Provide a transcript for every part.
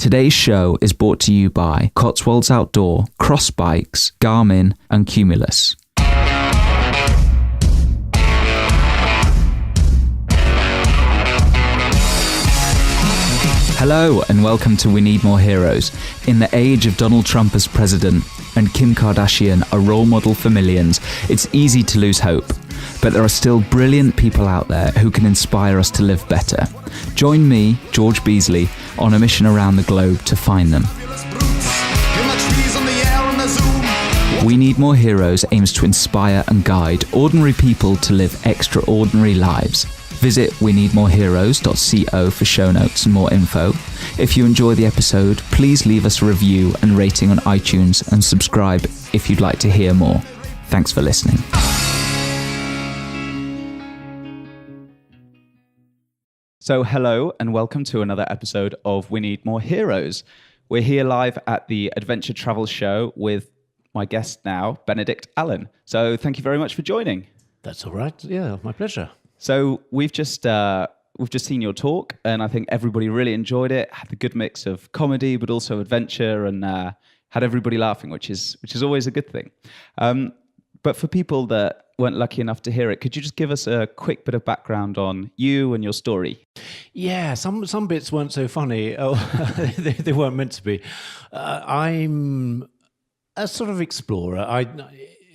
Today's show is brought to you by Cotswolds Outdoor, Cross Bikes, Garmin and Cumulus. Hello and welcome to We Need More Heroes. In the age of Donald Trump as president and Kim Kardashian a role model for millions, it's easy to lose hope. But there are still brilliant people out there who can inspire us to live better. Join me, George Beasley, on a mission around the globe to find them. We Need More Heroes aims to inspire and guide ordinary people to live extraordinary lives. Visit weneedmoreheroes.co for show notes and more info. If you enjoy the episode, please leave us a review and rating on iTunes and subscribe if you'd like to hear more. Thanks for listening. So hello and welcome to another episode of We Need More Heroes. We're here live at the Adventure Travel Show with my guest now, Benedict Allen. So thank you very much for joining. That's all right. Yeah, my pleasure. So we've just seen your talk, and I think everybody really enjoyed it. Had a good mix of comedy, but also adventure, and had everybody laughing, which is always a good thing. But for people that weren't lucky enough to hear it, could you just give us a quick bit of background on you and your story? Yeah, some bits weren't so funny. Oh, they weren't meant to be. I'm a sort of explorer.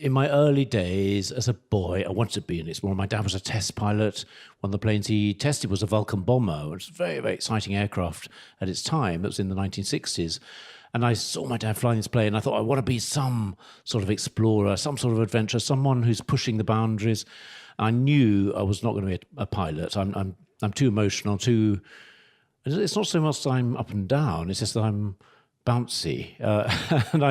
In my early days as a boy, I wanted to be an explorer. My dad was a test pilot. One of the planes he tested was a Vulcan bomber, which was a very, very exciting aircraft at its time. It was in the 1960s. And I saw my dad flying this plane, and I thought, I want to be some sort of explorer, some sort of adventurer, someone who's pushing the boundaries. I knew I was not going to be a pilot. I'm too emotional, it's not so much that I'm up and down, it's just that I'm bouncy. And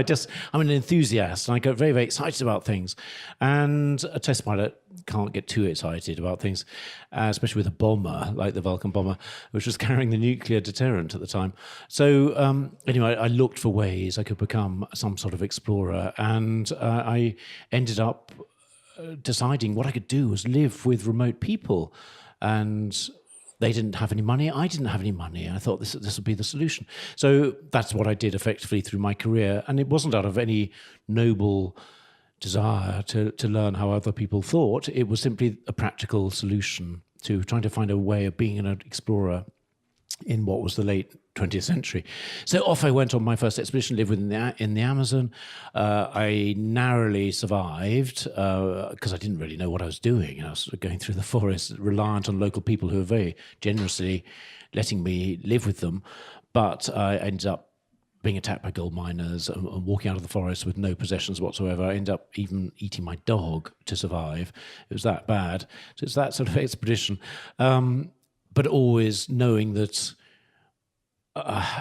I'm an enthusiast, and I get very, very excited about things. And a test pilot can't get too excited about things, especially with a bomber like the Vulcan bomber, which was carrying the nuclear deterrent at the time. So anyway, I looked for ways I could become some sort of explorer, and I ended up deciding what I could do was live with remote people. And they didn't have any money. I didn't have any money. I thought this would be the solution. So that's what I did effectively through my career. And it wasn't out of any noble desire to learn how other people thought. It was simply a practical solution to trying to find a way of being an explorer in what was the late 20th century. So off I went on my first expedition, lived in the Amazon. I narrowly survived because I didn't really know what I was doing. I was sort of going through the forest, reliant on local people who were very generously letting me live with them. But I ended up being attacked by gold miners and walking out of the forest with no possessions whatsoever. I ended up even eating my dog to survive. It was that bad. So it's that sort of expedition. But always knowing that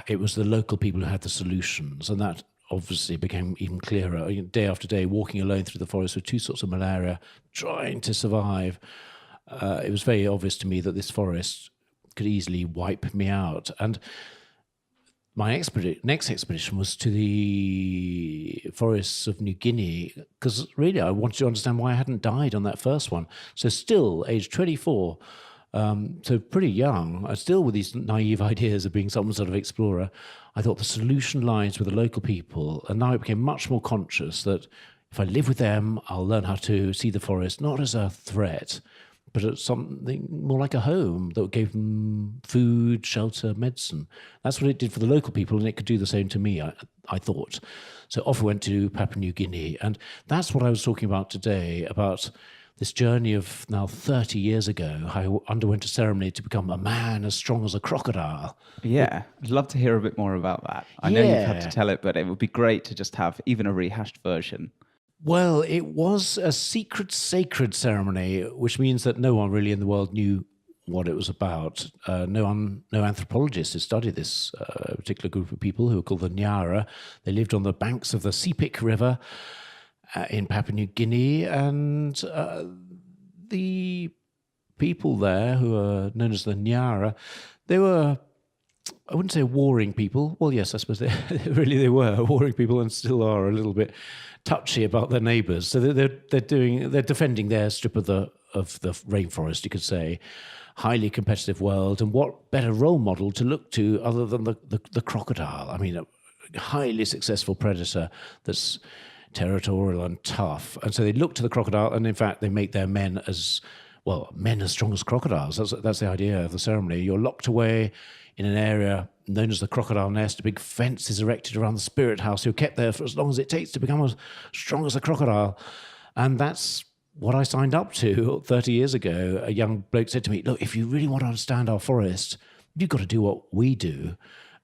it was the local people who had the solutions, and that obviously became even clearer. Day after day, walking alone through the forest with two sorts of malaria, trying to survive. It was very obvious to me that this forest could easily wipe me out. And my next expedition was to the forests of New Guinea, because really I wanted to understand why I hadn't died on that first one. So still, age 24, so pretty young, still with these naive ideas of being some sort of explorer, I thought the solution lies with the local people. And now I became much more conscious that if I live with them, I'll learn how to see the forest not as a threat, but as something more like a home that gave them food, shelter, medicine. That's what it did for the local people, and it could do the same to me, I thought. So off I went to Papua New Guinea, and that's what I was talking about today, about this journey of now 30 years ago, how I underwent a ceremony to become a man as strong as a crocodile. Yeah, I'd love to hear a bit more about that. I know you've had to tell it, but it would be great to just have even a rehashed version. Well, it was a secret, sacred ceremony, which means that no one really in the world knew what it was about. No anthropologist had studied this particular group of people who were called the Nyara. They lived on the banks of the Sepik River in Papua New Guinea, and the people there who are known as the Nyara, they were, I wouldn't say warring people. Well, yes, I suppose they were warring people, and still are a little bit touchy about their neighbours. So they're defending their strip of the rainforest, you could say. highly competitive world. And what better role model to look to other than the crocodile? I mean, a highly successful predator that's territorial and tough. And so they look to the crocodile, and in fact, they make their men as strong as crocodiles. That's the idea of the ceremony. You're locked away in an area known as the crocodile nest. A big fence is erected around the spirit house. You're kept there for as long as it takes to become as strong as a crocodile. And that's what I signed up to 30 years ago. A young bloke said to me, look, if you really want to understand our forest, you've got to do what we do.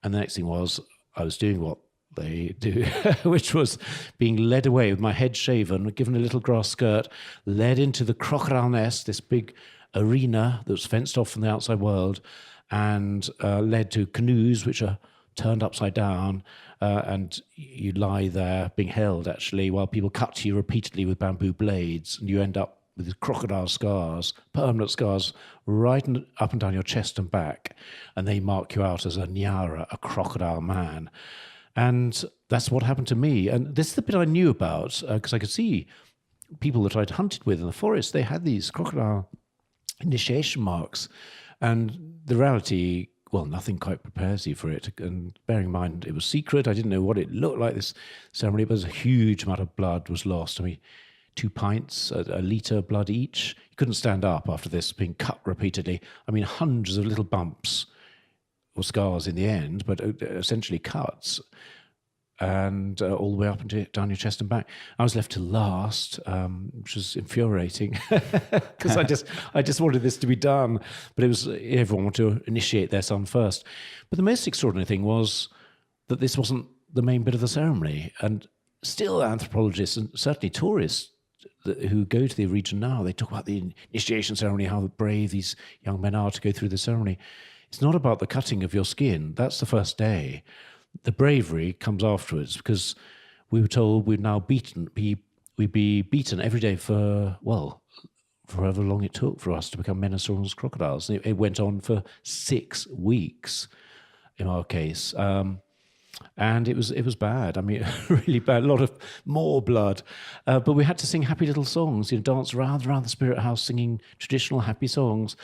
And the next thing was, I was doing what they do, which was being led away with my head shaven, given a little grass skirt, led into the crocodile nest, this big arena that was fenced off from the outside world, and led to canoes which are turned upside down, and you lie there being held, actually, while people cut you repeatedly with bamboo blades, and you end up with these crocodile scars, permanent scars, right up and down your chest and back, and they mark you out as a nyara, a crocodile man. And that's what happened to me. And this is the bit I knew about, because I could see people that I'd hunted with in the forest, they had these crocodile initiation marks. And the reality, well, nothing quite prepares you for it. And bearing in mind it was secret, I didn't know what it looked like, this ceremony, but a huge amount of blood was lost. I mean, 2 pints, a litre of blood each. You couldn't stand up after this, being cut repeatedly. I mean, hundreds of little bumps or scars in the end, but essentially cuts, and all the way up and down your chest and back. I was left to last, which was infuriating, because I just wanted this to be done. But it was, everyone wanted to initiate their son first. But the most extraordinary thing was that this wasn't the main bit of the ceremony. And still anthropologists and certainly tourists who go to the region now, they talk about the initiation ceremony, how brave these young men are to go through the ceremony. It's not about the cutting of your skin. That's the first day. The bravery comes afterwards, because we were told we'd be beaten every day for, well, for however long it took for us to become men as strong as crocodiles. It went on for 6 weeks in our case. And it was bad. I mean, really bad. A lot of more blood. But we had to sing happy little songs, dance around the spirit house singing traditional happy songs.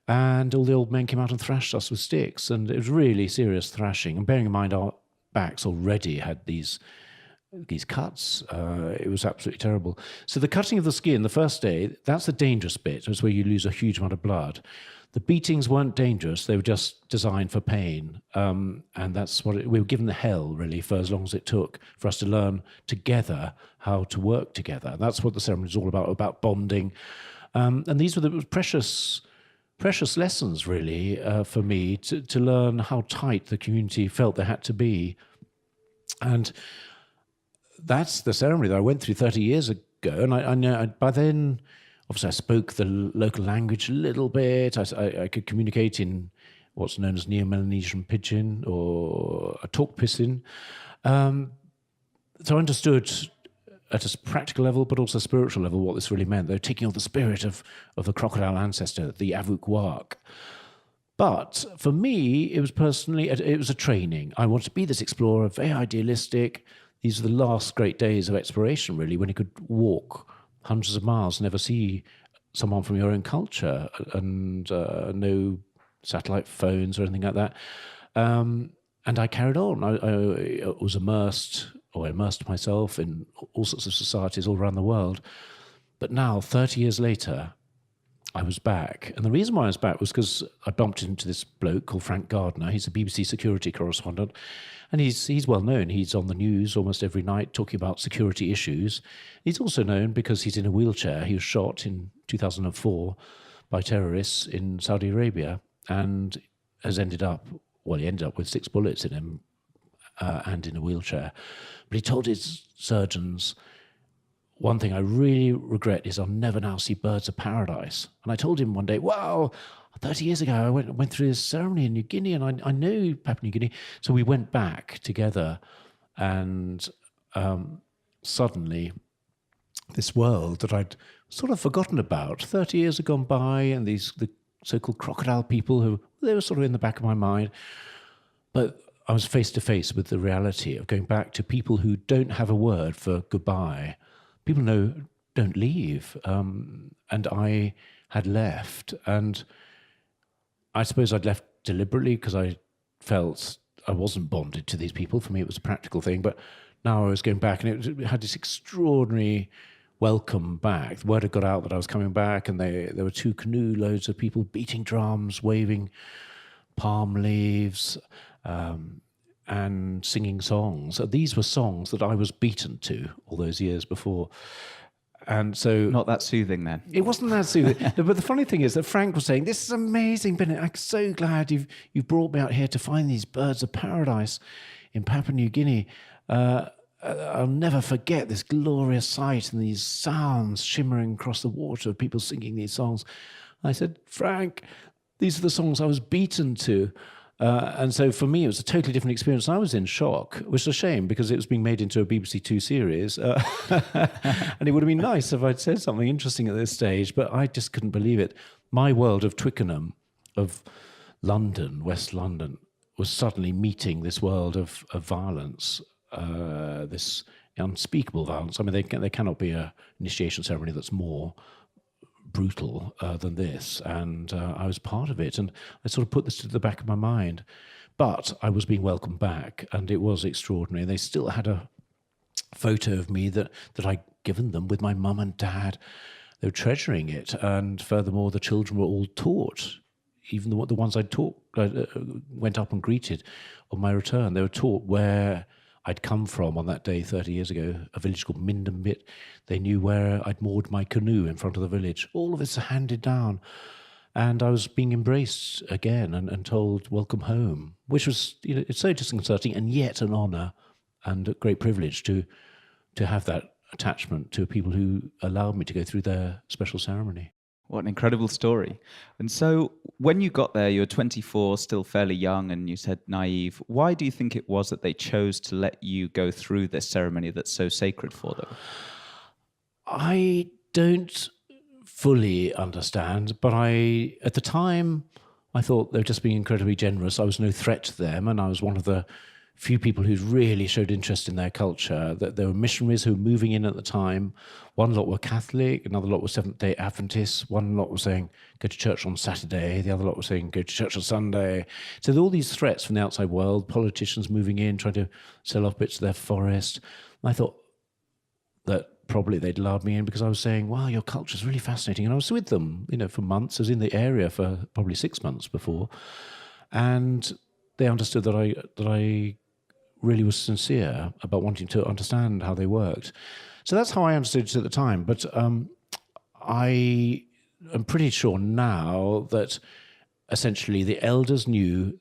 And all the old men came out and thrashed us with sticks, and it was really serious thrashing. And bearing in mind our backs already had these cuts, it was absolutely terrible. So the cutting of the skin, the first day, that's the dangerous bit. It's where you lose a huge amount of blood. The beatings weren't dangerous; they were just designed for pain, and that's what we were given the hell really for as long as it took for us to learn together how to work together. And that's what the ceremony is all about bonding. And these were the precious lessons, really, for me, to learn how tight the community felt they had to be. And that's the ceremony that I went through 30 years ago. And I know by then, obviously, I spoke the local language a little bit. I could communicate in what's known as Neo-Melanesian Pidgin or a talk pissin. So I understood at a practical level, but also a spiritual level, what this really meant. They were taking on the spirit of the crocodile ancestor, the Avuk Wak. But for me, it was a training. I wanted to be this explorer, very idealistic. These are the last great days of exploration, really, when you could walk hundreds of miles, never see someone from your own culture, and no satellite phones or anything like that. And I carried on. I was immersed myself in all sorts of societies all around the world. But now, 30 years later, I was back. And the reason why I was back was because I bumped into this bloke called Frank Gardner. He's a BBC security correspondent. And he's well known. He's on the news almost every night talking about security issues. He's also known because he's in a wheelchair. He was shot in 2004 by terrorists in Saudi Arabia, and he ended up with 6 bullets in him, and in a wheelchair. But he told his surgeons, one thing I really regret is I'll never now see birds of paradise. And I told him one day, wow, 30 years ago I went through this ceremony in New Guinea, and I know Papua New Guinea. So we went back together, and suddenly this world that I'd sort of forgotten about, 30 years had gone by, and the so-called crocodile people, they were sort of in the back of my mind. But I was face to face with the reality of going back to people who don't have a word for goodbye. People know, don't leave. And I had left. And I suppose I'd left deliberately because I felt I wasn't bonded to these people. For me, it was a practical thing. But now I was going back, and it had this extraordinary welcome back. The word had got out that I was coming back, and there were 2 canoe loads of people beating drums, waving palm leaves, and singing songs. These were songs that I was beaten to all those years before. And so... Not that soothing then. It wasn't that soothing. But the funny thing is that Frank was saying, this is amazing, Benedict. I'm so glad you've brought me out here to find these birds of paradise in Papua New Guinea. I'll never forget this glorious sight and these sounds shimmering across the water of people singing these songs. I said, Frank, these are the songs I was beaten to. And so for me, it was a totally different experience. I was in shock, which is a shame because it was being made into a BBC Two series. And it would have been nice if I'd said something interesting at this stage, but I just couldn't believe it. My world of Twickenham, of London, West London, was suddenly meeting this world of violence, this unspeakable violence. I mean, there cannot be an initiation ceremony that's more brutal than this, and I was part of it, and I sort of put this to the back of my mind, but I was being welcomed back, and it was extraordinary. They still had a photo of me that I'd given them with my mum and dad. They were treasuring it, and furthermore, the children were all taught, even the ones I went up and greeted on my return. They were taught where I'd come from on that day 30 years ago, a village called Mindambit. They knew where I'd moored my canoe in front of the village. All of it's handed down. And I was being embraced again and told, welcome home, which was, it's so disconcerting and yet an honour and a great privilege to have that attachment to people who allowed me to go through their special ceremony. What an incredible story. And so when you got there, you were 24, still fairly young, and you said naive. Why do you think it was that they chose to let you go through this ceremony that's so sacred for them? I don't fully understand, but at the time, I thought they were just being incredibly generous. I was no threat to them, and I was one of the few people who really showed interest in their culture. That there were missionaries who were moving in at the time. One lot were Catholic, another lot were Seventh-day Adventists. One lot was saying, go to church on Saturday. The other lot was saying, go to church on Sunday. So there were all these threats from the outside world, politicians moving in, trying to sell off bits of their forest. And I thought that probably they'd allowed me in because I was saying, wow, your culture's really fascinating. And I was with them, for months. I was in the area for probably 6 months before. And they understood that I really was sincere about wanting to understand how they worked. So that's how I understood it at the time. But I am pretty sure now that essentially the elders knew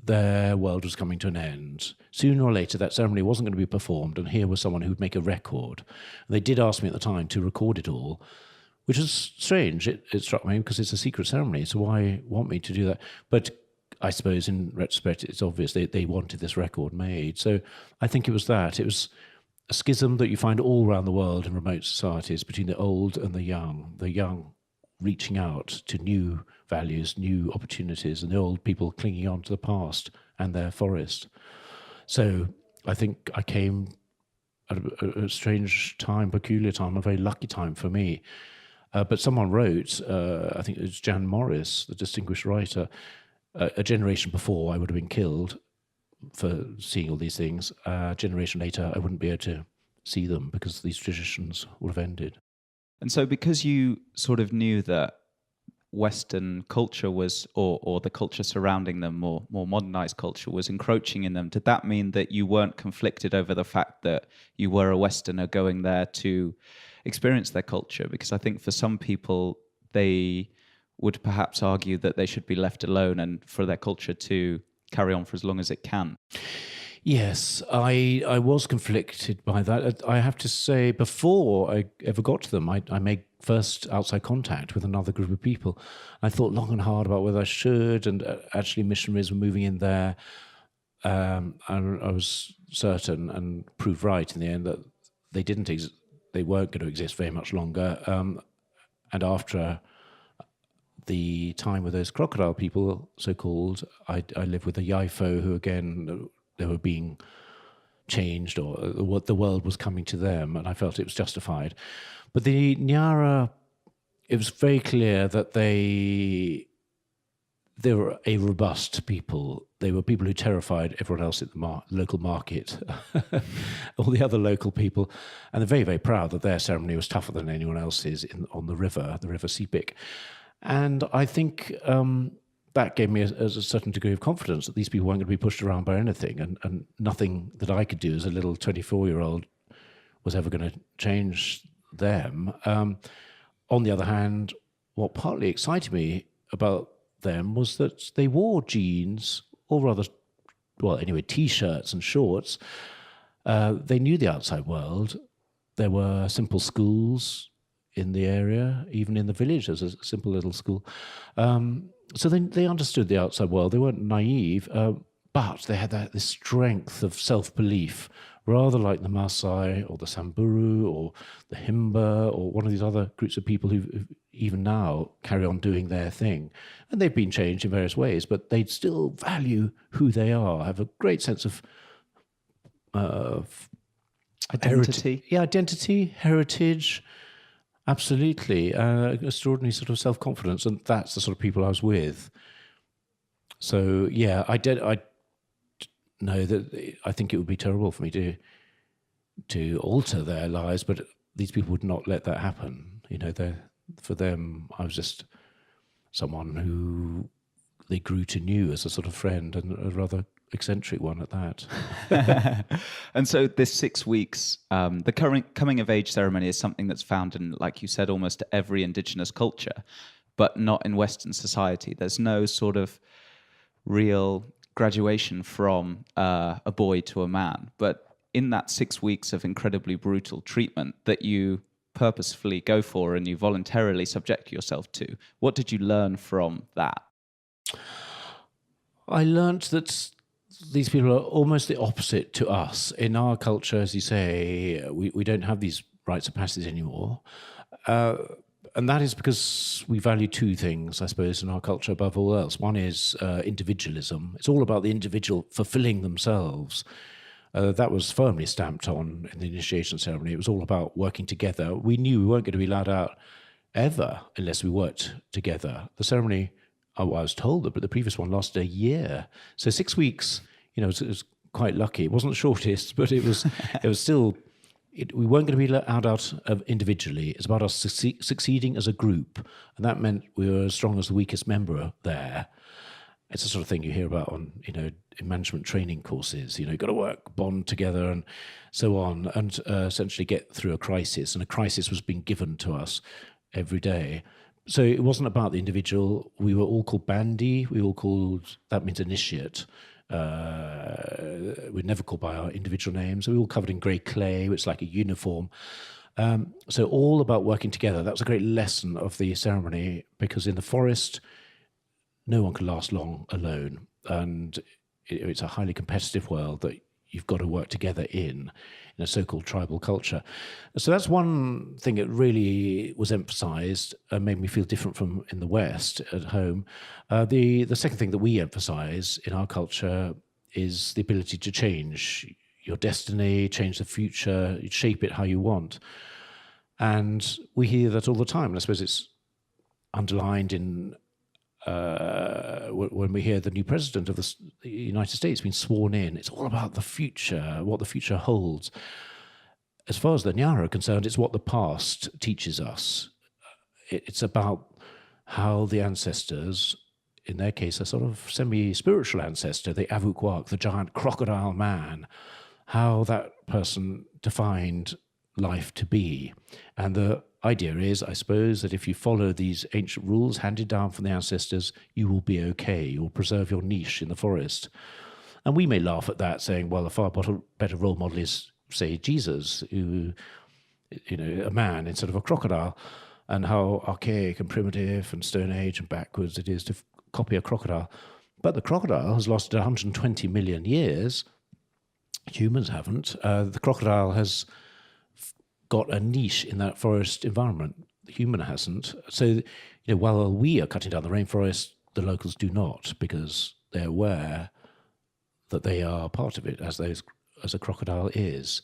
their world was coming to an end. Sooner or later, that ceremony wasn't going to be performed, and here was someone who would make a record. And they did ask me at the time to record it all, which is strange. It struck me because it's a secret ceremony, so why want me to do that? But I suppose in retrospect, it's obvious they wanted this record made. So I think it was that. It was a schism that you find all around the world in remote societies between the old and the young reaching out to new values, new opportunities, and the old people clinging on to the past and their forest. So I think I came at a strange time, peculiar time, a very lucky time for me. But someone wrote, I think it was Jan Morris, the distinguished writer, a generation before I would have been killed for seeing all these things. A generation later, I wouldn't be able to see them because these traditions would have ended. And so because you sort of knew that Western culture was, or the culture surrounding them, more modernized culture, was encroaching in them, did that mean that you weren't conflicted over the fact that you were a Westerner going there to experience their culture? Because I think for some people, they would perhaps argue that they should be left alone and for their culture to carry on for as long as it can. Yes, I was conflicted by that. I have to say, before I ever got to them, I made first outside contact with another group of people. I thought long and hard about whether I should, and actually missionaries were moving in there. And I was certain and proved right in the end that they weren't going to exist very much longer. And after the time with those crocodile people, so-called, I lived with a Yaifo who, again, they were being changed, or what the world was coming to them, and I felt it was justified. But the Nyara, it was very clear that they they were a robust people. They were people who terrified everyone else at the local market, all the other local people. And they're very, very proud that their ceremony was tougher than anyone else's on the river Sepik. And I think that gave me a certain degree of confidence that these people weren't going to be pushed around by anything, and nothing that I could do as a little 24-year-old was ever going to change them. On the other hand, what partly excited me about them was that they wore jeans, or rather, well, anyway, T-shirts and shorts. They knew the outside world. There were simple schools in the area, even in the village. There's a simple little school. So they understood the outside world. They weren't naive, but they had this strength of self-belief, rather like the Maasai or the Samburu or the Himba or one of these other groups of people who even now carry on doing their thing. And they've been changed in various ways, but they still value who they are, have a great sense of identity. Identity, heritage, absolutely. Extraordinary sort of self-confidence, and that's the sort of people I was with. So, yeah, I know that I think it would be terrible for me to alter their lives, but these people would not let that happen. You know, for them, I was just someone who they grew to know as a sort of friend, and a rather eccentric one at that. And so this 6 weeks, the current coming of age ceremony is something that's found in, like you said, almost every indigenous culture, but not in Western society. There's no sort of real graduation from a boy to a man. But in that 6 weeks of incredibly brutal treatment that you purposefully go for and you voluntarily subject yourself to, what did you learn from that? I learned that these people are almost the opposite to us. In our culture, as you say, we don't have these rites of passage anymore. And that is because we value two things, I suppose, in our culture above all else. One is individualism. It's all about the individual fulfilling themselves. That was firmly stamped on in the initiation ceremony. It was all about working together. We knew we weren't going to be allowed out ever unless we worked together. The ceremony, I was told that, but the previous one lasted a year. So 6 weeks, you know, it was quite lucky. It wasn't the shortest, but it was still... we weren't going to be allowed out individually. It's about us succeeding as a group. And that meant we were as strong as the weakest member there. It's the sort of thing you hear about on, you know, in management training courses. You know, you've got to work, bond together and so on, and essentially get through a crisis. And a crisis was being given to us every day. So it wasn't about the individual. We were all called bandi. We were all called, that means initiate. We're never called by our individual names. We were all covered in grey clay, which is like a uniform. So all about working together. That was a great lesson of the ceremony, because in the forest, no one can last long alone. And it's a highly competitive world that you've got to work together in a so-called tribal culture. So that's one thing that really was emphasized and made me feel different from in the West at home. The second thing that we emphasize in our culture is the ability to change your destiny, change the future, shape it how you want. And we hear that all the time. And I suppose it's underlined in when we hear the new president of the United States being sworn in. It's all about the future, what the future holds. As far as the Nyara are concerned, it's what the past teaches us. It's about how the ancestors, in their case, a sort of semi-spiritual ancestor, the Avukwak, the giant crocodile man, how that person defined life to be. And the idea is, I suppose, that if you follow these ancient rules handed down from the ancestors, you will be okay. You'll preserve your niche in the forest. And we may laugh at that, saying, well, a far better role model is, say, Jesus, who, you know, a man instead of a crocodile, and how archaic and primitive and Stone Age and backwards it is to copy a crocodile. But the crocodile has lasted 120 million years. Humans haven't. The crocodile has got a niche in that forest environment. The human hasn't. So, you know, while we are cutting down the rainforest, the locals do not, because they're aware that they are part of it, as a crocodile is.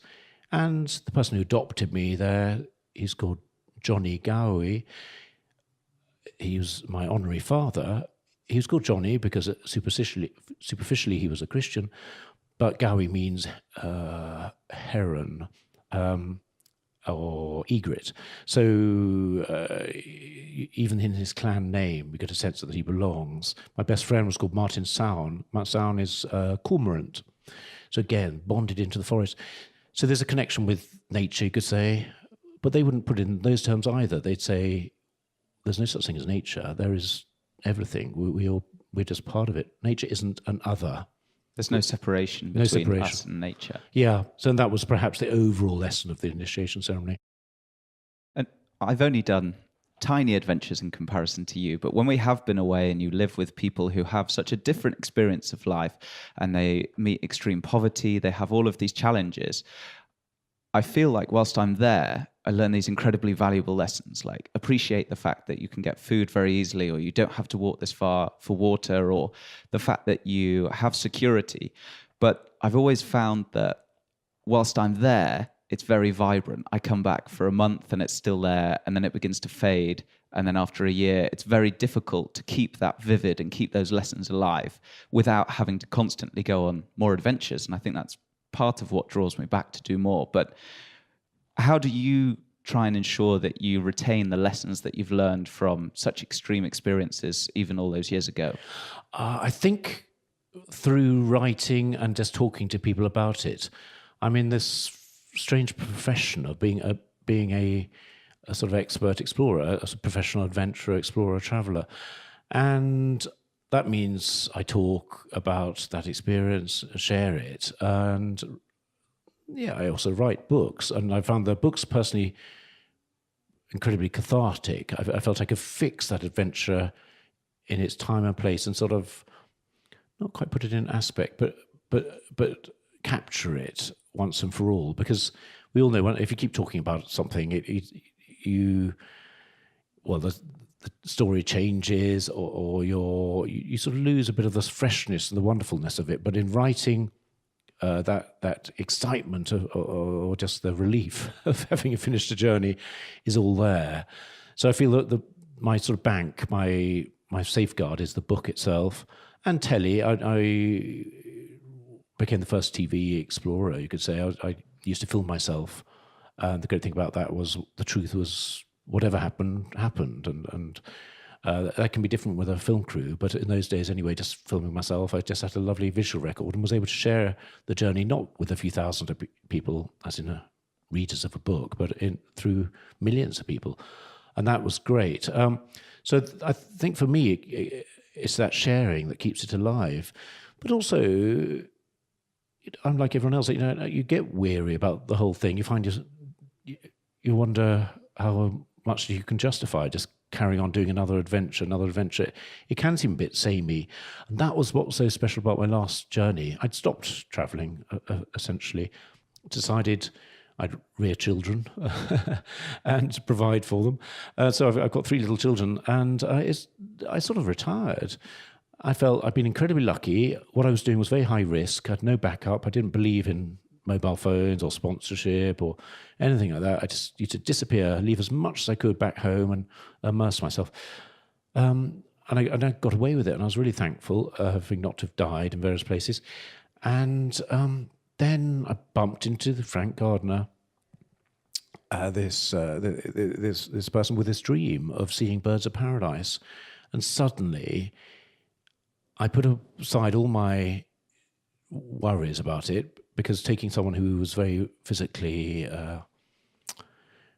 And the person who adopted me there, he's called Johnny Gowie. He was my honorary father. he was called Johnny because superficially he was a Christian, but Gawi means heron. Or egret. So even in his clan name, we get a sense that he belongs. My best friend was called Martin Sown. Martin Sown is cormorant. So again, bonded into the forest. So there's a connection with nature, you could say, but they wouldn't put it in those terms either. They'd say, there's no such thing as nature. There is everything. We're just part of it. Nature isn't an other. There's no separation between us and nature. Yeah, so that was perhaps the overall lesson of the initiation ceremony. And I've only done tiny adventures in comparison to you, but when we have been away and you live with people who have such a different experience of life and they meet extreme poverty, they have all of these challenges, I feel like whilst I'm there, I learn these incredibly valuable lessons, like appreciate the fact that you can get food very easily, or you don't have to walk this far for water, or the fact that you have security. But I've always found that whilst I'm there, it's very vibrant. I come back for a month and it's still there, and then it begins to fade. And then after a year, it's very difficult to keep that vivid and keep those lessons alive without having to constantly go on more adventures. And I think that's part of what draws me back to do more. But how do you try and ensure that you retain the lessons that you've learned from such extreme experiences, even all those years ago? I think through writing and just talking to people about it. I'm in this strange profession of being a sort of expert explorer, a professional adventurer, explorer, traveller. And that means I talk about that experience, share it, and I also write books. And I found the books personally incredibly cathartic. I felt I could fix that adventure in its time and place and sort of not quite put it in aspect, but capture it once and for all. Because we all know if you keep talking about something, the story changes, or you sort of lose a bit of the freshness and the wonderfulness of it. But in writing, that excitement or just the relief of having finished a journey is all there. So I feel that my sort of bank, my safeguard is the book itself. And telly, I became the first TV explorer, you could say. I used to film myself. And the great thing about that was the truth was whatever happened. And that can be different with a film crew. But in those days anyway, just filming myself, I just had a lovely visual record and was able to share the journey, not with a few thousand people, as in readers of a book, but through millions of people. And that was great. So I think for me, it's that sharing that keeps it alive. But also, I'm like everyone else, you get weary about the whole thing. You find you wonder how much you can justify just carrying on doing another adventure. It can seem a bit samey. And that was what was so special about my last journey. I'd stopped travelling, essentially, decided I'd rear children and provide for them. So I've got 3 little children, and I sort of retired. I felt I'd been incredibly lucky. What I was doing was very high risk. I had no backup. I didn't believe in mobile phones or sponsorship or anything like that. I just used to disappear, leave as much as I could back home and immerse myself. And I got away with it, and I was really thankful, having not to have died in various places. And then I bumped into Frank Gardner, this person with this dream of seeing birds of paradise. And suddenly I put aside all my worries about it, because taking someone who was very physically,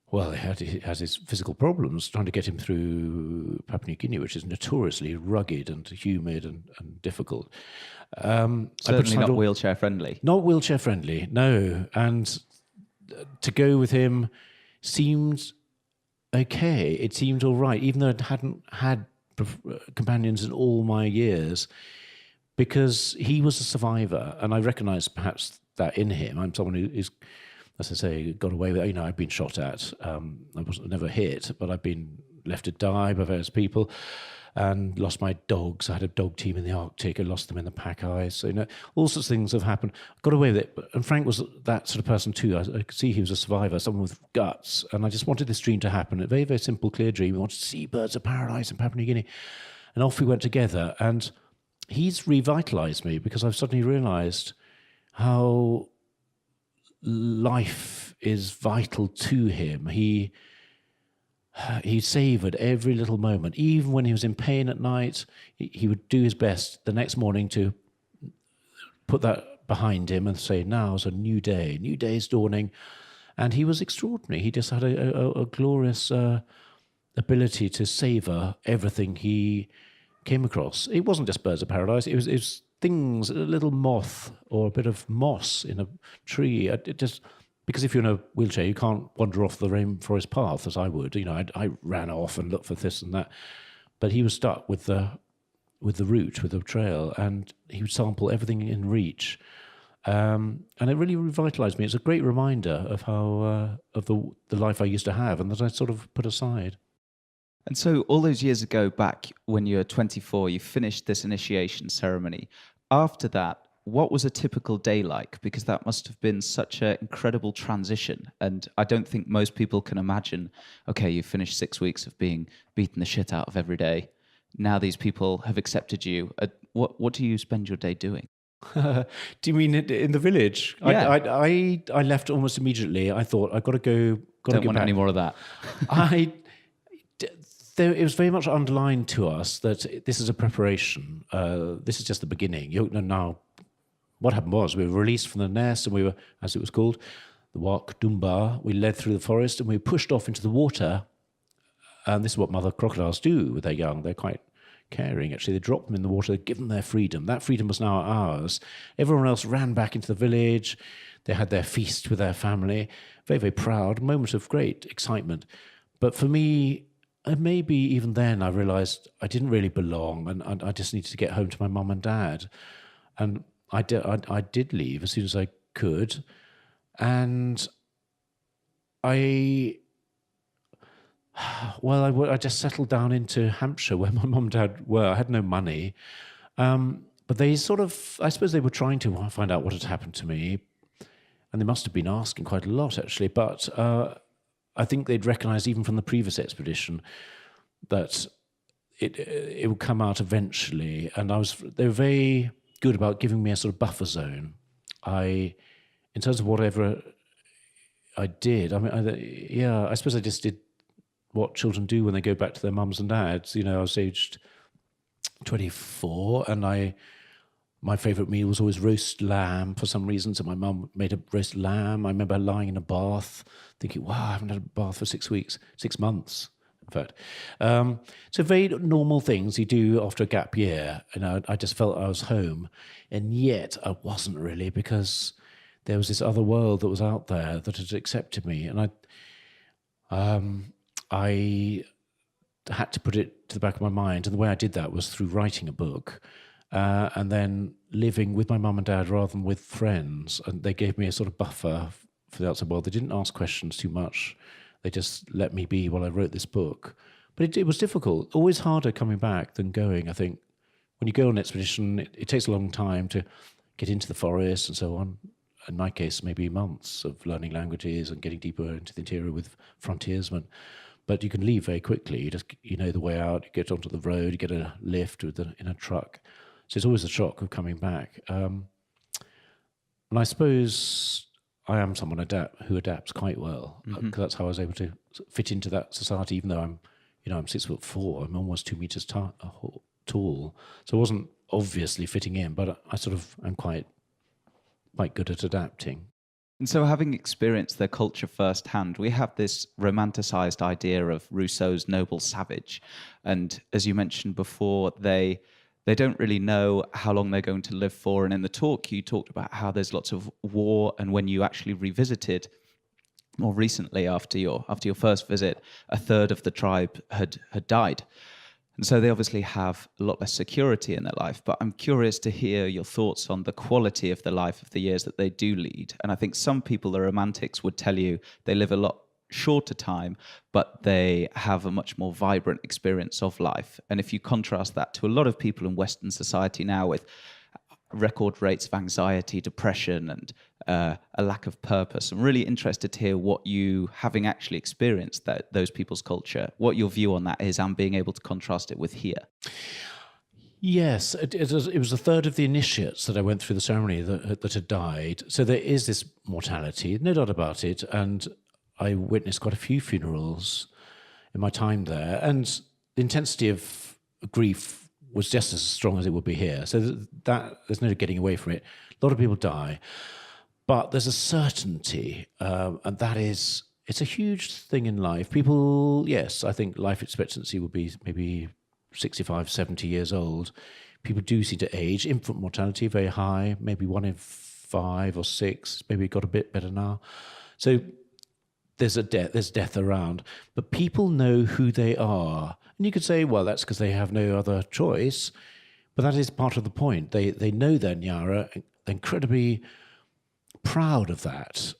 he has his physical problems, trying to get him through Papua New Guinea, which is notoriously rugged and humid and difficult. Certainly not wheelchair friendly. Not wheelchair friendly, no. And to go with him seemed okay. It seemed all right, even though I hadn't had companions in all my years, because he was a survivor, and I recognised perhaps that in him. I'm someone who is, as I say, got away with it. I've been shot at. I was never hit, but I've been left to die by various people and lost my dogs. I had a dog team in the Arctic. I lost them in the pack ice. So, all sorts of things have happened. I got away with it. And Frank was that sort of person too. I could see he was a survivor, someone with guts. And I just wanted this dream to happen. A very, very simple, clear dream. I wanted to see birds of paradise in Papua New Guinea. And off we went together. And he's revitalized me because I've suddenly realized how life is vital to him. He savoured every little moment. Even when he was in pain at night, he would do his best the next morning to put that behind him and say, now's a new day is dawning. And he was extraordinary. He just had a glorious ability to savour everything he came across. It wasn't just birds of paradise. It was things, a little moth or a bit of moss in a tree. It just... Because if you're in a wheelchair, you can't wander off the rainforest path as I would. I ran off and looked for this and that. But he was stuck with the route, with the trail, and he would sample everything in reach. And it really revitalized me. It's a great reminder of how of the life I used to have and that I sort of put aside. And so all those years ago, back when you were 24, you finished this initiation ceremony. After that, what was a typical day like? Because that must have been such an incredible transition. And I don't think most people can imagine, okay, you finished 6 weeks of being beaten the shit out of every day. Now these people have accepted you. What do you spend your day doing? Do you mean in the village? Yeah. I left almost immediately. I thought, I've got to go. Don't want any more of that. It was very much underlined to us that this is a preparation. This is just the beginning. Now, what happened was we were released from the nest and we were, as it was called, the Wak Dumba. We led through the forest and we pushed off into the water. And this is what mother crocodiles do with their young. They're quite caring, actually. They drop them in the water, give them their freedom. That freedom was now ours. Everyone else ran back into the village. They had their feast with their family. Very, very proud. Moment of great excitement. But for me, and maybe even then, I realised I didn't really belong and I just needed to get home to my mum and dad. And I did leave as soon as I could. And I just settled down into Hampshire where my mum and dad were. I had no money. But they sort of, I suppose they were trying to find out what had happened to me. And they must have been asking quite a lot, actually. But I think they'd recognised even from the previous expedition that it would come out eventually. And they were very good about giving me a sort of buffer zone. In terms of whatever I did, I suppose I just did what children do when they go back to their mums and dads. I was aged 24 and my favourite meal was always roast lamb for some reason. So my mum made a roast lamb. I remember lying in a bath thinking, wow, I haven't had a bath for 6 months, in fact. So very normal things you do after a gap year. I just felt I was home. And yet I wasn't really, because there was this other world that was out there that had accepted me. And I had to put it to the back of my mind. And the way I did that was through writing a book. And then living with my mum and dad rather than with friends. And they gave me a sort of buffer for the outside world. They didn't ask questions too much. They just let me be while I wrote this book. But it was difficult, always harder coming back than going, I think. When you go on an expedition, it takes a long time to get into the forest and so on. In my case, maybe months of learning languages and getting deeper into the interior with frontiersmen. But you can leave very quickly. You know the way out. You get onto the road. You get a lift in a truck. So it's always the shock of coming back. And I suppose I am someone who adapts quite well, because that's how I was able to fit into that society. Even though I'm 6'4", I'm almost 2 meters tall. So I wasn't obviously fitting in, but I sort of am quite good at adapting. And so, having experienced their culture firsthand, we have this romanticized idea of Rousseau's noble savage. And as you mentioned before, they don't really know how long they're going to live for. And in the talk, you talked about how there's lots of war. And when you actually revisited more recently after your first visit, a third of the tribe had died. And so they obviously have a lot less security in their life. But I'm curious to hear your thoughts on the quality of the life of the years that they do lead. And I think some people, the romantics, would tell you they live a lot shorter time, but they have a much more vibrant experience of life. And if you contrast that to a lot of people in Western society now with record rates of anxiety, depression, a lack of purpose. I'm really interested to hear what you, having actually experienced those people's culture, what your view on that is and being able to contrast it with here. Yes, it was a third of the initiates that I went through the ceremony that had died. So there is this mortality, no doubt about it. And I witnessed quite a few funerals in my time there. And the intensity of grief was just as strong as it would be here. So that there's no getting away from it. A lot of people die. But there's a certainty, and that is, it's a huge thing in life. People, yes, I think life expectancy would be maybe 65, 70 years old. People do seem to age. Infant mortality, very high, maybe 1 in 5 or 6, maybe it got a bit better now. So there's death around. But people know who they are. And you could say, well, that's because they have no other choice. But that is part of the point. They know their Nyara, they're incredibly proud of that.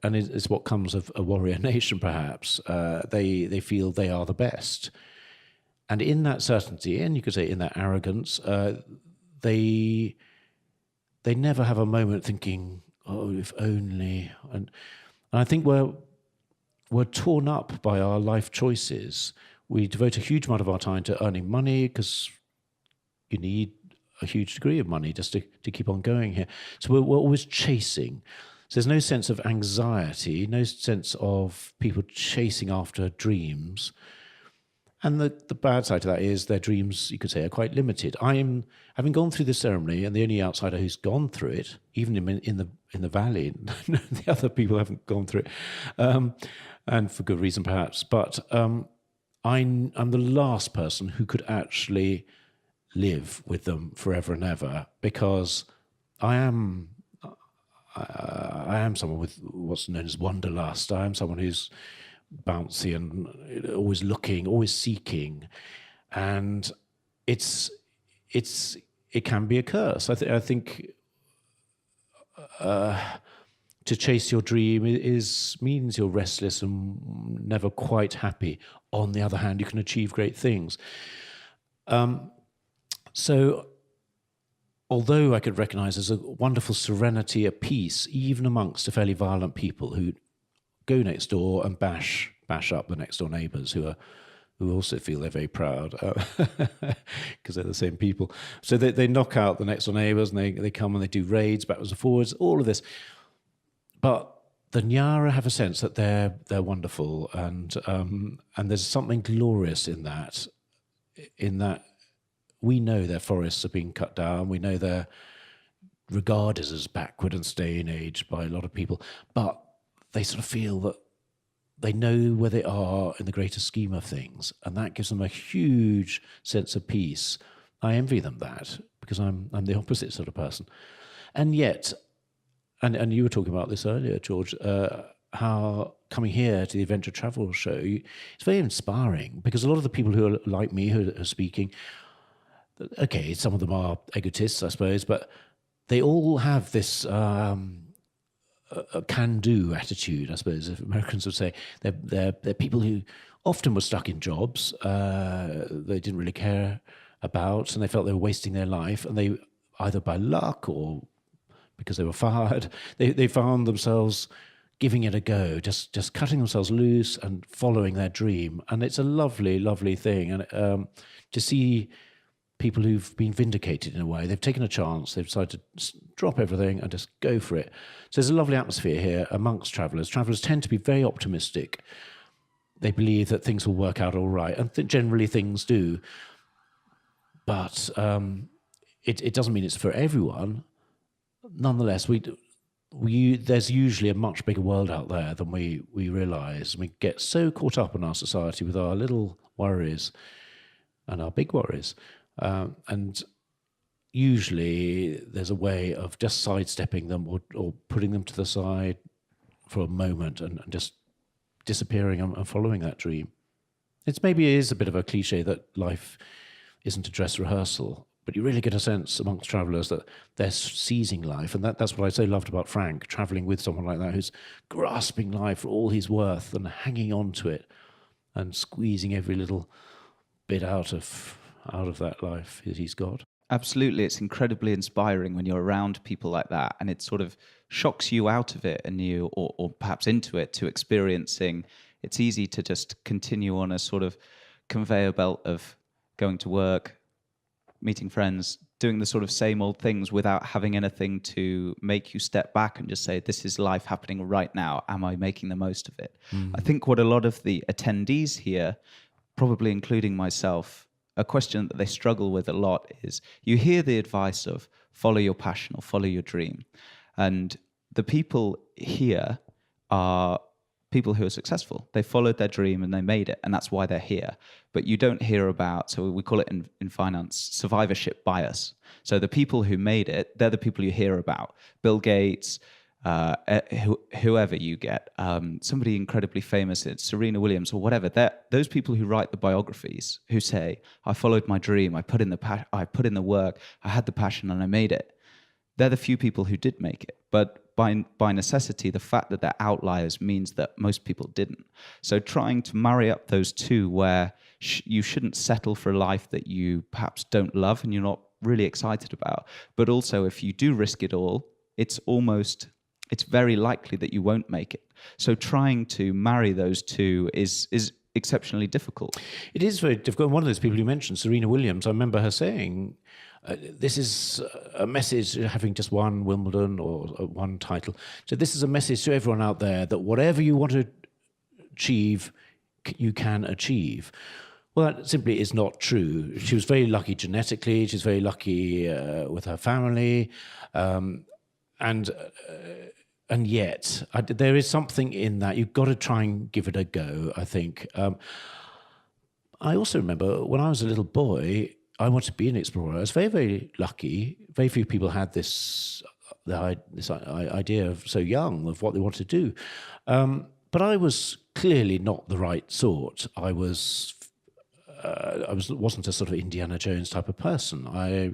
And it's what comes of a warrior nation, perhaps. They feel they are the best. And in that certainty, and you could say in that arrogance, they never have a moment thinking, "Oh, if only." And I think we're torn up by our life choices. We devote a huge amount of our time to earning money because you need a huge degree of money just to keep on going here. So we're always chasing. So there's no sense of anxiety, no sense of people chasing after dreams. And the bad side to that is their dreams, you could say, are quite limited. I'm having gone through the ceremony, and the only outsider who's gone through it, even in the valley, the other people haven't gone through it, and for good reason perhaps. But I'm the last person who could actually live with them forever and ever, because I am someone with what's known as wanderlust. I am someone who's bouncy and always looking, always seeking, and it can be a curse. I think to chase your dream means you're restless and never quite happy. On the other hand, you can achieve great things. So, although I could recognize there's a wonderful serenity, a peace, even amongst a fairly violent people who go next door and bash up the next door neighbours who also feel they're very proud because they're the same people. So they knock out the next door neighbours, and they come and they do raids backwards and forwards, all of this. But the Nyara have a sense that they're wonderful, and there's something glorious in that we know their forests are being cut down. We know they're regarded as backward and stay in age by a lot of people, but they sort of feel that they know where they are in the greater scheme of things, and that gives them a huge sense of peace. I envy them that, because I'm the opposite sort of person. And yet, and you were talking about this earlier, George, how coming here to the Adventure Travel Show, it's very inspiring, because a lot of the people who are like me, who are speaking, okay, some of them are egotists, I suppose, but they all have this a can-do attitude, I suppose, if Americans would say. They're people who often were stuck in jobs they didn't really care about, and they felt they were wasting their life, and they, either by luck or because they were fired, they found themselves giving it a go, just cutting themselves loose and following their dream. And it's a lovely, lovely thing. And to see people who've been vindicated in a way, they've taken a chance, they've decided to drop everything and just go for it. So there's a lovely atmosphere here amongst travellers. Travellers tend to be very optimistic. They believe that things will work out all right, and generally things do. But it doesn't mean it's for everyone. Nonetheless, there's usually a much bigger world out there than we realise. We get so caught up in our society with our little worries and our big worries. And usually there's a way of just sidestepping them or putting them to the side for a moment and just disappearing and following that dream. Maybe it is a bit of a cliche that life isn't a dress rehearsal, but you really get a sense amongst travellers that they're seizing life. And that's what I so loved about Frank, travelling with someone like that who's grasping life for all he's worth and hanging on to it and squeezing every little bit out of that life that he's got. Absolutely. It's incredibly inspiring when you're around people like that, and it sort of shocks you out of it and or perhaps into it, to experiencing, it's easy to just continue on a sort of conveyor belt of going to work, meeting friends, doing the sort of same old things without having anything to make you step back and just say, this is life happening right now. Am I making the most of it? I think what a lot of the attendees here, probably including myself, a question that they struggle with a lot is, you hear the advice of follow your passion or follow your dream. And the people here are people who are successful. They followed their dream and they made it, and that's why they're here. But you don't hear about, so we call it in finance, survivorship bias. So the people who made it, they're the people you hear about. Bill Gates, whoever you get, somebody incredibly famous, it's Serena Williams or whatever. Those people who write the biographies, who say, I followed my dream, I put in the work, I had the passion and I made it. They're the few people who did make it. But by necessity, the fact that they're outliers means that most people didn't. So trying to marry up those two, where you shouldn't settle for a life that you perhaps don't love and you're not really excited about, but also if you do risk it all, it's very likely that you won't make it. So trying to marry those two is exceptionally difficult. It is very difficult. One of those people you mentioned, Serena Williams, I remember her saying, this is a message, having just won Wimbledon or one title. So this is a message to everyone out there that whatever you want to achieve, you can achieve. Well, that simply is not true. She was very lucky genetically. She's very lucky with her family. And yet, there is something in that. You've got to try and give it a go, I think. I also remember when I was a little boy, I wanted to be an explorer. I was very, very lucky. Very few people had this idea of so young of what they wanted to do. But I was clearly not the right sort. I wasn't a sort of Indiana Jones type of person. I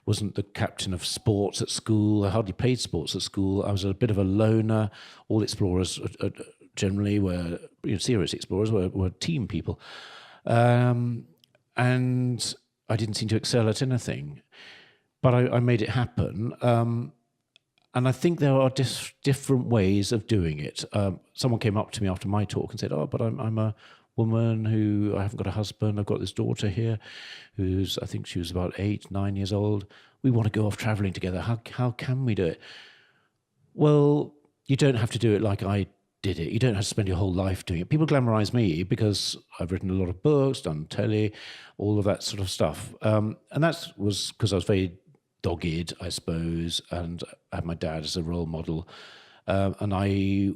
wasn't the captain of sports at school. I hardly played sports at school. I was a bit of a loner. All explorers generally were, serious explorers were team people. And I didn't seem to excel at anything. But I made it happen. And I think there are different ways of doing it. Someone came up to me after my talk and said, but I'm a woman who, I haven't got a husband. I've got this daughter here I think she was about 8, 9 years old. We want to go off traveling together. How can we do it? Well, you don't have to do it like I did it. You don't have to spend your whole life doing it. People glamorize me because I've written a lot of books, done telly, all of that sort of stuff. And that was because I was very dogged, I suppose, and I had my dad as a role model. And I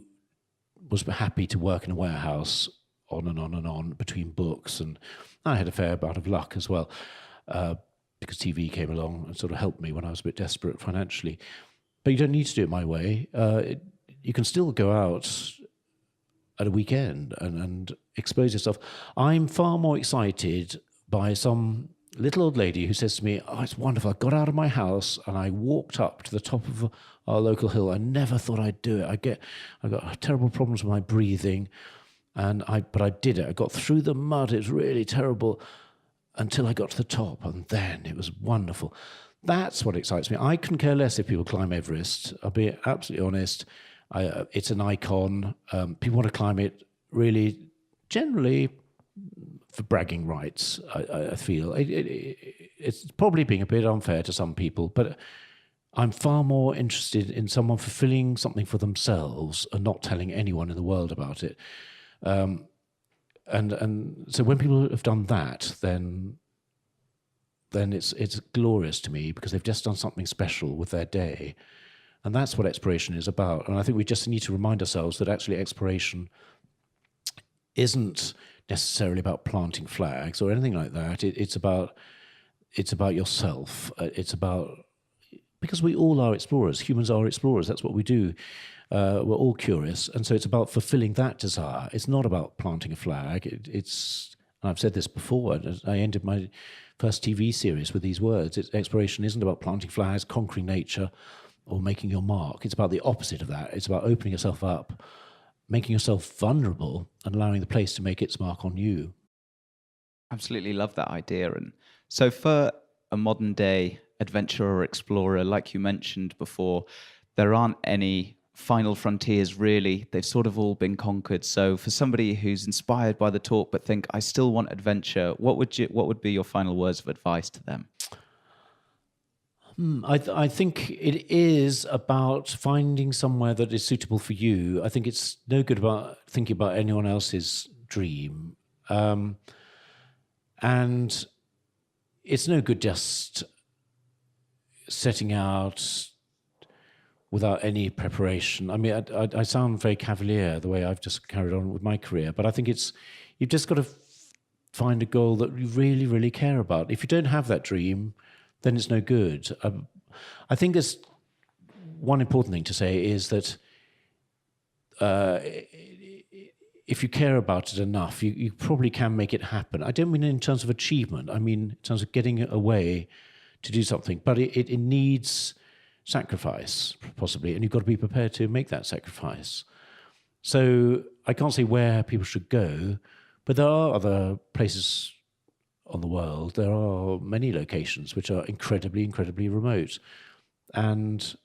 was happy to work in a warehouse on and on and on between books. And I had a fair amount of luck as well, because TV came along and sort of helped me when I was a bit desperate financially. But you don't need to do it my way. You can still go out at a weekend and expose yourself. I'm far more excited by some little old lady who says to me, it's wonderful. I got out of my house and I walked up to the top of our local hill. I never thought I'd do it. I got terrible problems with my breathing, but I did it. I got through the mud. It was really terrible until I got to the top, and then it was wonderful. That's what excites me. I couldn't care less if people climb Everest. I'll be absolutely honest. It's an icon. People want to climb it really, generally, for bragging rights, I feel. It's probably being a bit unfair to some people, but I'm far more interested in someone fulfilling something for themselves and not telling anyone in the world about it. And so when people have done that, then it's glorious to me, because they've just done something special with their day. And that's what exploration is about. And I think we just need to remind ourselves that actually exploration isn't necessarily about planting flags or anything like that. It's about yourself. Because we all are explorers. Humans are explorers. That's what we do. We're all curious. And so it's about fulfilling that desire. It's not about planting a flag. And I've said this before. I ended my first TV series with these words. Exploration isn't about planting flags, conquering nature, or making your mark. It's about the opposite of that. It's about opening yourself up, making yourself vulnerable, and allowing the place to make its mark on you. Absolutely love that idea. And so for a modern day adventurer or explorer, like you mentioned before, there aren't any final frontiers really. They've sort of all been conquered. So for somebody who's inspired by the talk but think, I still want adventure, what would be your final words of advice to them? I think it is about finding somewhere that is suitable for you. I think it's no good about thinking about anyone else's dream. And it's no good just setting out without any preparation. I mean, I sound very cavalier the way I've just carried on with my career, but I think you've just got to find a goal that you really, really care about. If you don't have that dream, then it's no good. I think there's one important thing to say is that if you care about it enough, you probably can make it happen. I don't mean in terms of achievement. I mean in terms of getting away to do something. But it needs sacrifice, possibly, and you've got to be prepared to make that sacrifice. So I can't say where people should go, but there are other places on the world. There are many locations which are incredibly, incredibly remote. And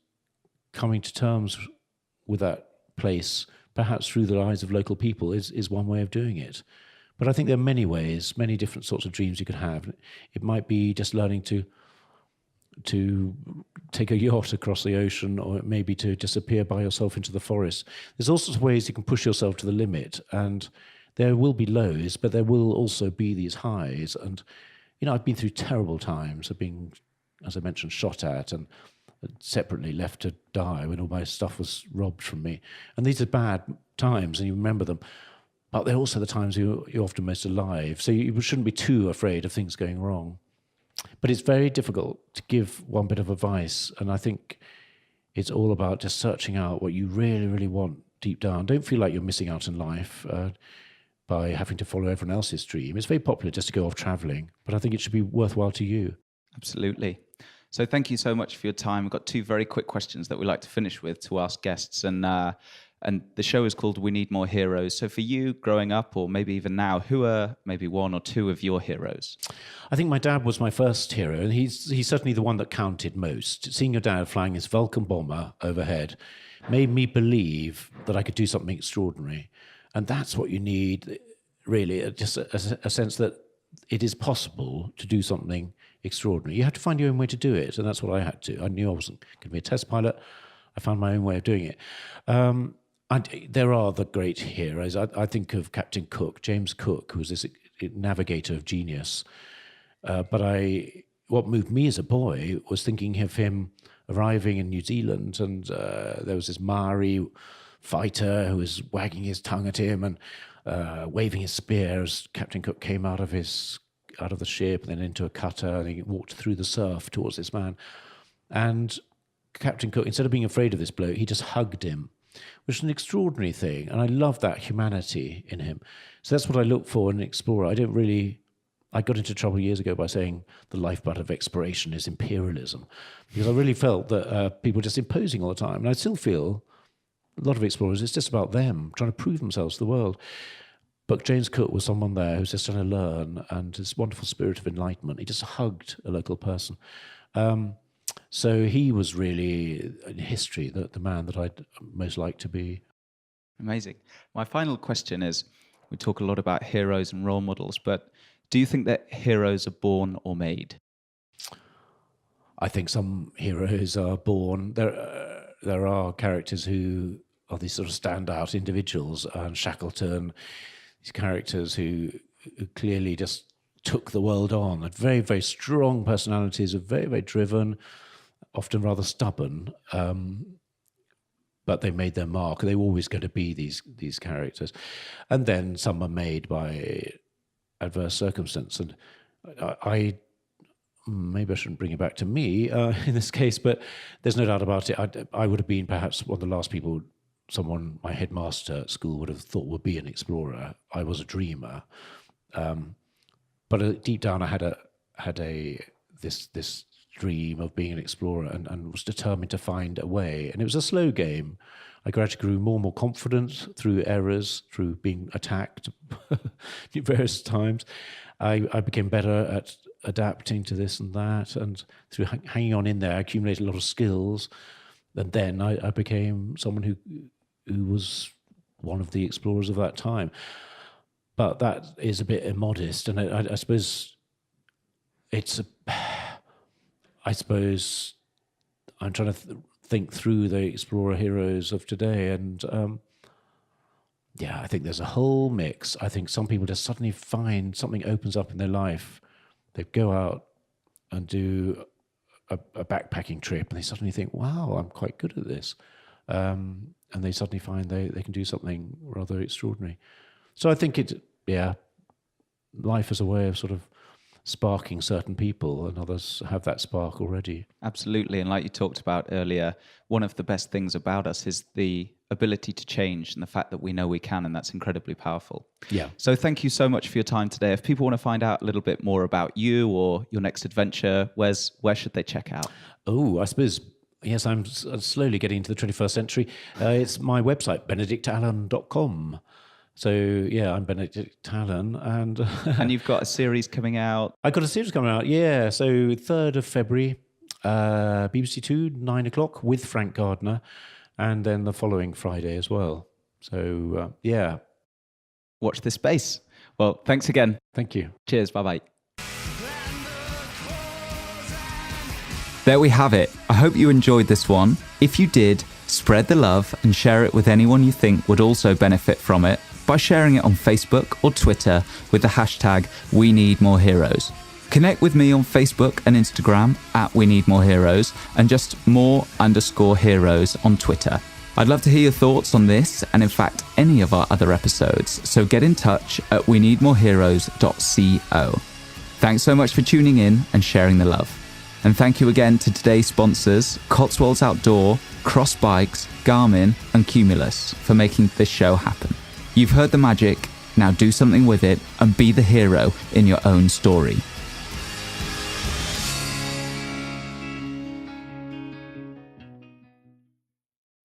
coming to terms with that place, perhaps through the eyes of local people, is one way of doing it. But I think there are many ways, many different sorts of dreams you could have. It might be just learning to take a yacht across the ocean, or it may be to disappear by yourself into the forest. There's all sorts of ways you can push yourself to the limit, and there will be lows, but there will also be these highs. And, I've been through terrible times of being, as I mentioned, shot at and separately left to die when all my stuff was robbed from me. And these are bad times, and you remember them. But they're also the times you're often most alive. So you shouldn't be too afraid of things going wrong. But it's very difficult to give one bit of advice. And I think it's all about just searching out what you really, really want deep down. Don't feel like you're missing out in life by having to follow everyone else's dream. It's very popular just to go off traveling, but I think it should be worthwhile to you. Absolutely. So thank you so much for your time. We've got two very quick questions that we like to finish with to ask guests. And the show is called We Need More Heroes. So for you, growing up, or maybe even now, who are maybe one or two of your heroes? I think my dad was my first hero, and he's certainly the one that counted most. Seeing your dad flying his Vulcan bomber overhead made me believe that I could do something extraordinary. And that's what you need, really, just a sense that it is possible to do something extraordinary. You have to find your own way to do it, and that's what I had to. I knew I wasn't going to be a test pilot. I found my own way of doing it. There are the great heroes. I think of Captain Cook, James Cook, who was this navigator of genius. What moved me as a boy was thinking of him arriving in New Zealand, and there was this Maori fighter who was wagging his tongue at him and waving his spear as Captain Cook came out of the ship and then into a cutter, and he walked through the surf towards this man. And Captain Cook, instead of being afraid of this bloke, he just hugged him, which is an extraordinary thing. And I love that humanity in him. So that's what I look for in an explorer. I got into trouble years ago by saying the lifeblood of exploration is imperialism, because I really felt that people were just imposing all the time. And I still feel a lot of explorers, it's just about them trying to prove themselves to the world. But James Cook was someone there who's just trying to learn, and this wonderful spirit of enlightenment. He just hugged a local person. So he was really, in history, the man that I'd most like to be. Amazing. My final question is, we talk a lot about heroes and role models, but do you think that heroes are born or made? I think some heroes are born. There are characters who are these sort of standout individuals, and Shackleton, these characters who clearly just took the world on, had very, very strong personalities, are very, very driven, often rather stubborn, but they made their mark. They were always going to be these characters. And then some are made by adverse circumstance. And maybe I shouldn't bring it back to me in this case, but there's no doubt about it. I would have been perhaps one of the last people someone, my headmaster at school, would have thought would be an explorer. I was a dreamer. But deep down I had this dream of being an explorer, and was determined to find a way. And it was a slow game. I gradually grew more and more confident through errors, through being attacked various times. I became better at adapting to this and that, and through hanging on in there, I accumulated a lot of skills. And then I became someone who was one of the explorers of that time. But that is a bit immodest, and I suppose I suppose I'm trying to think through the explorer heroes of today, and I think there's a whole mix. I think some people just suddenly find something opens up in their life. They go out and do a backpacking trip, and they suddenly think, wow, I'm quite good at this. And they suddenly find they can do something rather extraordinary. So I think life is a way of sort of sparking certain people, and others have that spark already. Absolutely. And like you talked about earlier, one of the best things about us is the ability to change and the fact that we know we can, and that's incredibly powerful. Yeah. So thank you so much for your time today. If people want to find out a little bit more about you or your next adventure, where should they check out? Oh, I suppose, yes, I'm slowly getting into the 21st century. It's my website, benedictallen.com. So, yeah, I'm Benedict Allen. And and you've got a series coming out. I've got a series coming out, yeah. So 3rd of February, BBC 2, 9 o'clock with Frank Gardner. And then the following Friday as well. So, yeah. Watch this space. Well, thanks again. Thank you. Cheers. Bye-bye. There we have it. I hope you enjoyed this one. If you did, spread the love and share it with anyone you think would also benefit from it by sharing it on Facebook or Twitter with the hashtag #WeNeedMoreHeroes. Connect with me on Facebook and Instagram @WeNeedMoreHeroes and just @more_heroes on Twitter. I'd love to hear your thoughts on this and in fact any of our other episodes, so get in touch at weneedmoreheroes.co. Thanks so much for tuning in and sharing the love. And thank you again to today's sponsors, Cotswolds Outdoor, Cross Bikes, Garmin and Cumulus for making this show happen. You've heard the magic, now do something with it and be the hero in your own story.